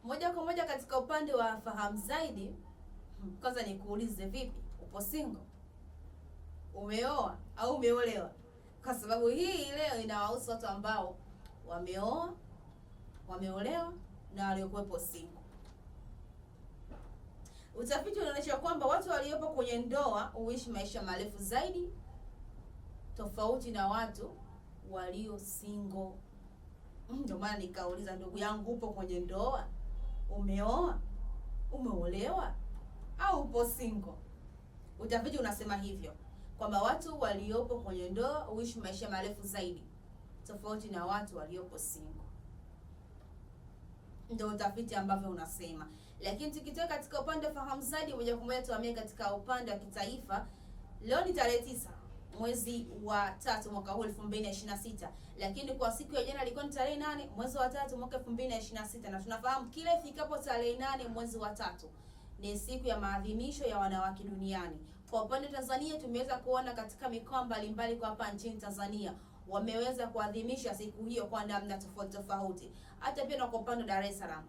Moja kwa moja katika upande wa fahamu zaidi, kwanza nikuulize, vipi, upo single? Umeoa au umeolewa? Kwa sababu hii leo inawahusu watu ambao wameoa, wameolewa na waliokuwepo single. Utafiti unaonyesha kwamba watu waliopo kwenye ndoa huishi maisha marefu zaidi tofauti na watu walio single. Ndio maana nikauliza, ndugu yangu, upo kwenye ndoa? Umeoa? Umeolewa? Au upo single? Utafiti unasema hivyo, kwamba watu waliopo kwenye ndoa huishi maisha marefu zaidi tofauti na watu waliopo single. Ndio utafiti ambavyo unasema. Lakini tukitoka katika upande wa fahamu zaidi, moja kwa moja tuhamie katika upande wa kitaifa. Leo ni tarehe 9 mwezi wa 3 mwaka huu 2026, lakini kwa siku ya jana ilikuwa ni tarehe 8 mwezi wa 3 mwaka 2026, na tunafahamu kila ifikapo tarehe 8 mwezi wa 3 ni siku ya maadhimisho ya wanawake duniani. Kwa upande wa Tanzania tumeweza kuona katika mikoa mbalimbali kwa hapa nchini Tanzania wameweza kuadhimisha siku hiyo kwa namna tofauti tofauti. Hata pia na kwa upande wa Dar es Salaam